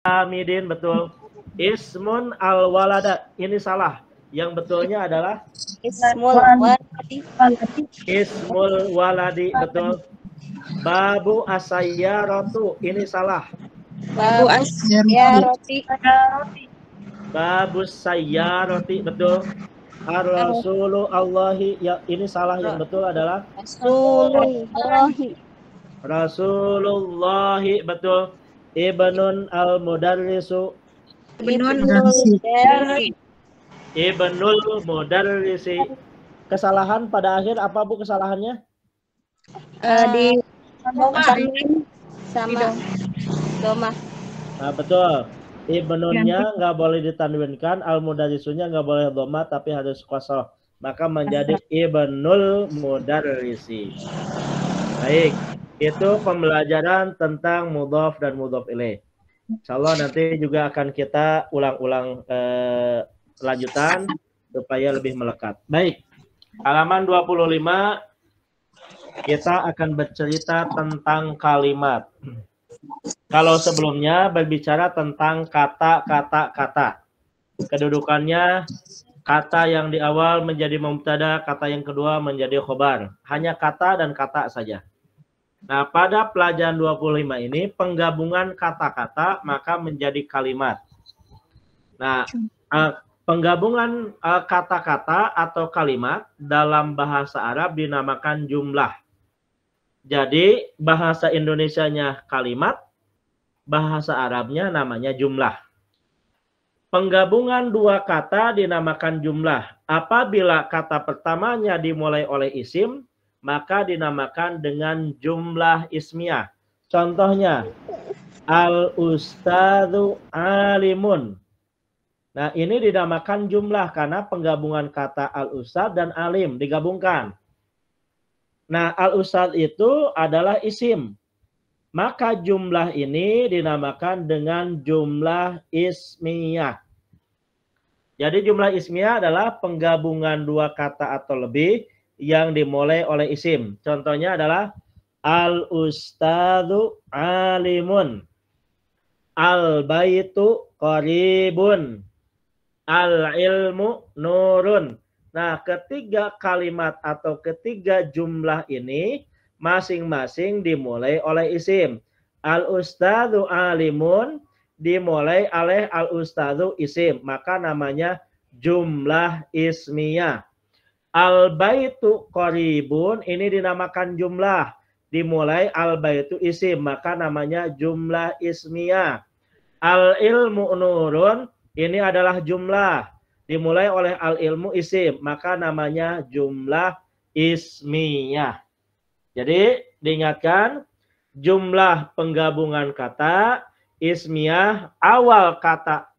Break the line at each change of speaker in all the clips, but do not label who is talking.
Hamidin, betul. Ismun al-walada, ini salah. Yang betulnya adalah
Ismul waladi.
ismul waladi, betul. Babu asayyaratu, ini salah.
Babu asyarati.
Babu sayyarati, betul. Ar-rasulu Allahi, ya, ini salah. Yang betul adalah
Rasulullahi.
Rasulullahi, betul. Ibnun al-mudarrisu, Ibnul mudarrisi. Kesalahan pada akhir apa, Bu, kesalahannya?
Di sama doma.
Nah, betul. Ibnunnya nggak boleh ditanwinkan, al-mudarrisunya nggak boleh dhamma, tapi harus qasrah. Maka menjadi ibnul mudarrisi. Baik, itu pembelajaran tentang mudhaf dan mudhaf ilaih. Insyaallah nanti juga akan kita ulang-ulang lanjutan supaya lebih melekat. Baik, halaman 25 kita akan bercerita tentang kalimat. Kalau sebelumnya berbicara tentang kata. Kedudukannya, kata yang di awal menjadi mubtada, kata yang kedua menjadi khobar. Hanya kata dan kata saja. Nah, pada pelajaran 25 ini penggabungan kata-kata maka menjadi kalimat. Nah, penggabungan kata-kata atau kalimat dalam bahasa Arab dinamakan jumlah. Jadi bahasa Indonesianya kalimat, bahasa Arabnya namanya jumlah. Penggabungan dua kata dinamakan jumlah. Apabila kata pertamanya dimulai oleh isim, maka dinamakan dengan jumlah ismiyah. Contohnya, al-ustadzu alimun. Nah, ini dinamakan jumlah karena penggabungan kata al-ustadz dan alim digabungkan. Nah, al-ustadz itu adalah isim. Maka jumlah ini dinamakan dengan jumlah ismiyah. Jadi jumlah ismiyah adalah penggabungan dua kata atau lebih yang dimulai oleh isim. Contohnya adalah al-ustadzu alimun, al-baitu qaribun, al-ilmu nurun. Nah, ketiga kalimat atau ketiga jumlah ini masing-masing dimulai oleh isim. Al-ustadzu alimun dimulai oleh al-ustadzu isim, maka namanya jumlah ismiyah. Al-baitu qaribun ini dinamakan jumlah, dimulai al-baitu isim, maka namanya jumlah ismiyah. Al-ilmu nurun ini adalah jumlah, dimulai oleh al-ilmu isim, maka namanya jumlah ismiyah. Jadi diingatkan, jumlah penggabungan kata, ismiyah awal kata,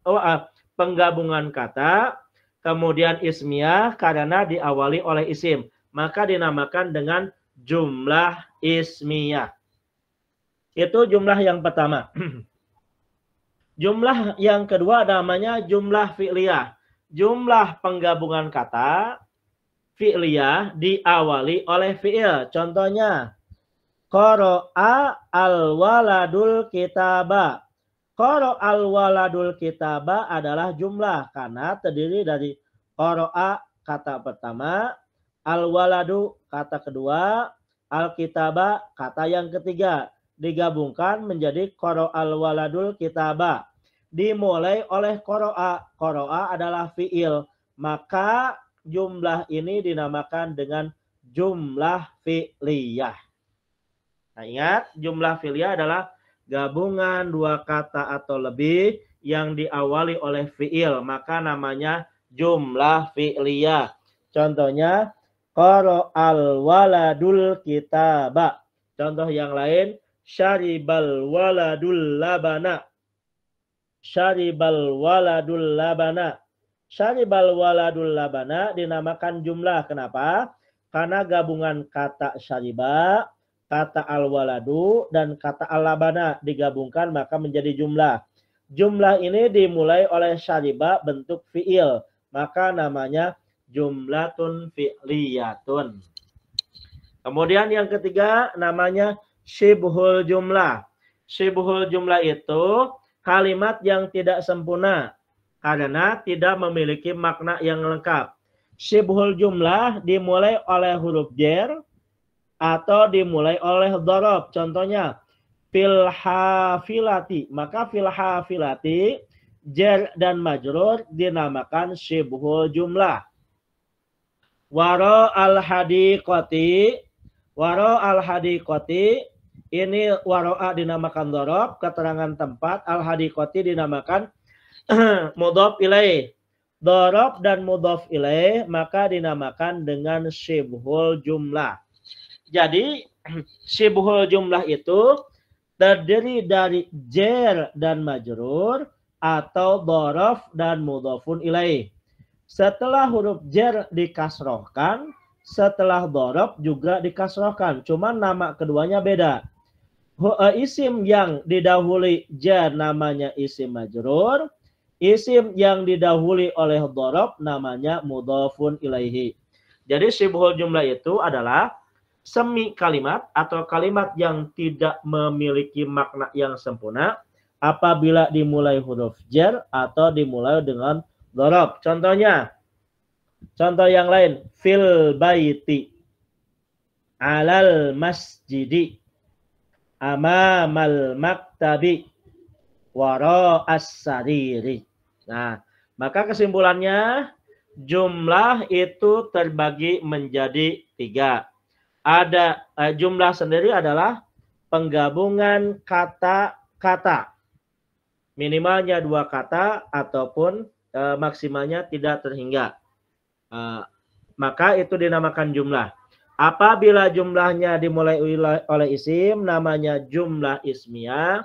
penggabungan kata, kemudian ismiyah karena diawali oleh isim, maka dinamakan dengan jumlah ismiyah. Itu jumlah yang pertama. Jumlah yang kedua namanya jumlah fi'liyah. Jumlah penggabungan kata fi'liyah diawali oleh fi'il. Contohnya, qara'a al-waladul kitaba. Qara'a al-waladul kitaba adalah jumlah karena terdiri dari qara'a kata pertama, al-waladu kata kedua, al-kitaba kata yang ketiga. Digabungkan menjadi qara'al waladul kitaba. Dimulai oleh qara'a. Qara'a adalah fi'il. Maka jumlah ini dinamakan dengan jumlah fi'liyah. Nah, ingat, jumlah fi'liyah adalah gabungan dua kata atau lebih yang diawali oleh fi'il. Maka namanya jumlah fi'liyah. Contohnya, qara'al waladul kitaba. Contoh yang lain, syaribal waladul labana. Syaribal waladul labana. Syaribal waladul labana dinamakan jumlah. Kenapa? Karena gabungan kata syariba, kata al-waladu, dan kata al-labana digabungkan maka menjadi jumlah. Jumlah ini dimulai oleh syariba bentuk fi'il. Maka namanya jumlatun fi'liyatun. Kemudian yang ketiga namanya syibhul jumlah. Syibhul jumlah itu kalimat yang tidak sempurna karena tidak memiliki makna yang lengkap. Syibhul jumlah dimulai oleh huruf jar atau dimulai oleh dhorob. Contohnya fil hafilati, maka fil hafilati jar dan majrur dinamakan syibhul jumlah. Waro al hadiqati, waro al hadiqati, ini waro'a dinamakan dhorob, keterangan tempat, al hadiqati dinamakan mudhof ilaih. Dhorob dan mudhof ilaih maka dinamakan dengan syibhul jumlah. Jadi syibhul jumlah itu terdiri dari jar dan majrur atau dhorof dan mudhofun ilaih. Setelah huruf jar dikasrohkan, setelah dhorob juga dikasrohkan. Cuma nama keduanya beda. Isim yang didahului jar namanya isim majrur. Isim yang didahului oleh dhorob namanya mudhofun ilaihi. Jadi syibhul jumlah itu adalah semi kalimat atau kalimat yang tidak memiliki makna yang sempurna apabila dimulai huruf jar atau dimulai dengan dhorob. Contohnya, contoh yang lain, fil baiti, alal masjidi, amamal maktabi, wara'as sariri. Nah, maka kesimpulannya jumlah itu terbagi menjadi 3. Ada jumlah sendiri adalah penggabungan kata-kata. Minimalnya 2 kata ataupun maksimalnya tidak terhingga. Maka itu dinamakan jumlah. Apabila jumlahnya dimulai oleh isim namanya jumlah ismiyah.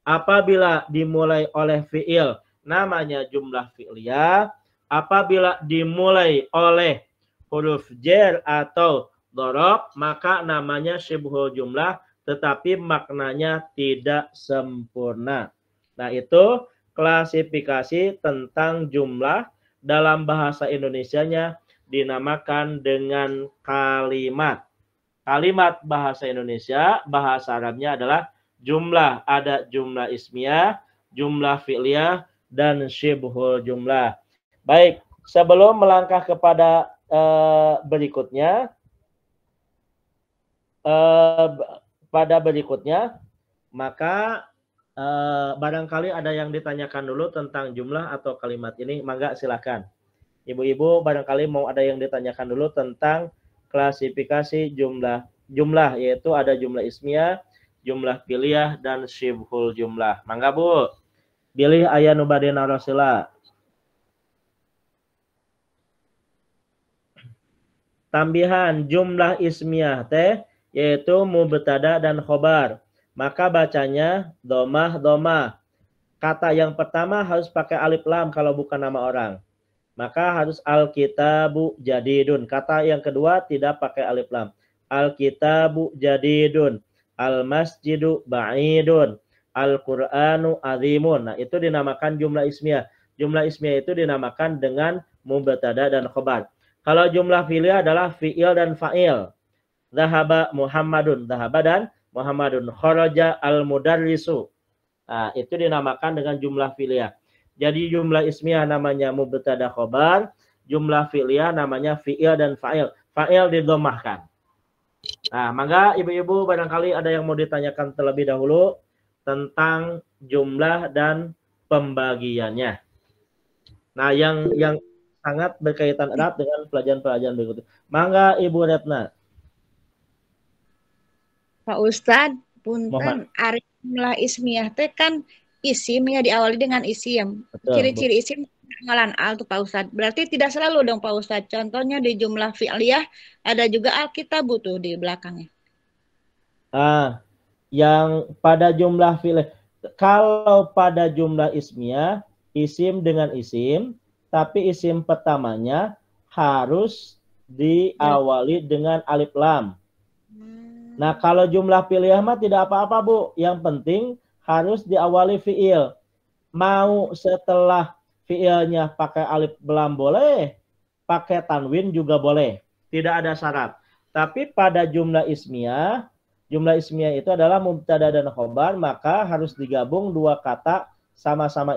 Apabila dimulai oleh fi'il namanya jumlah fi'liyah. Apabila dimulai oleh huruf jar atau dhorob maka namanya syibhul jumlah tetapi maknanya tidak sempurna. Nah, itu klasifikasi tentang jumlah dalam bahasa Indonesianya dinamakan dengan kalimat. Kalimat bahasa Indonesia, bahasa Arabnya adalah jumlah. Ada jumlah ismiyah, jumlah fi'liyah, dan syibhul jumlah. Baik, sebelum melangkah kepada berikutnya, maka barangkali ada yang ditanyakan dulu tentang jumlah atau kalimat ini, mangga silakan. Ibu-ibu barangkali mau ada yang ditanyakan dulu tentang klasifikasi jumlah yaitu ada jumlah ismiyah, jumlah fi'liyah, dan syibhul jumlah. Mangga Bu. Bilih aya nu bade narosila. Tambihan jumlah ismiyah teh yaitu mubtada dan khobar. Maka bacanya domah. Kata yang pertama harus pakai alif lam kalau bukan nama orang. Maka harus al-kitabu jadidun. Kata yang kedua tidak pakai alif lam. Al-kitabu jadidun. Al-masjidu ba'idun. Al-Qur'anu azimun. Nah, itu dinamakan jumlah ismiyah. Jumlah ismiyah itu dinamakan dengan mubtada dan khobar. Kalau jumlah fi'liyah adalah fi'il dan fa'il. Zahaba Muhammadun. Zahaba dan Muhammadun. Kharaja al-mudarrisu. Nah, itu dinamakan dengan jumlah fi'liyah. Jadi jumlah ismiyah namanya mubtada khobar. Jumlah fi'liyah namanya fi'il dan fa'il. Fa'il didomahkan. Nah, mangga ibu-ibu barangkali ada yang mau ditanyakan terlebih dahulu tentang jumlah dan pembagiannya. Nah, yang sangat berkaitan erat dengan pelajaran-pelajaran berikut. Mangga Ibu Retna.
Pak Ustadz, punten ari jumlah ismiyah teh kan isim ya diawali dengan isim. Ciri-ciri isim ngalan al tuh Pak Ustadz. Berarti tidak selalu dong Pak Ustadz. Contohnya di jumlah fi'liyah ada juga al-kitab tuh di belakangnya.
Yang pada jumlah fi'liyah, kalau pada jumlah ismiyah, isim dengan isim, tapi isim pertamanya harus diawali dengan alif lam. Nah, kalau jumlah fi'liyah mah tidak apa-apa, Bu. Yang penting harus diawali fi'il. Mau setelah fi'ilnya pakai alif lam boleh, pakai tanwin juga boleh. Tidak ada syarat. Tapi pada jumlah ismiyah itu adalah mubtada dan khobar, maka harus digabung 2 kata sama-sama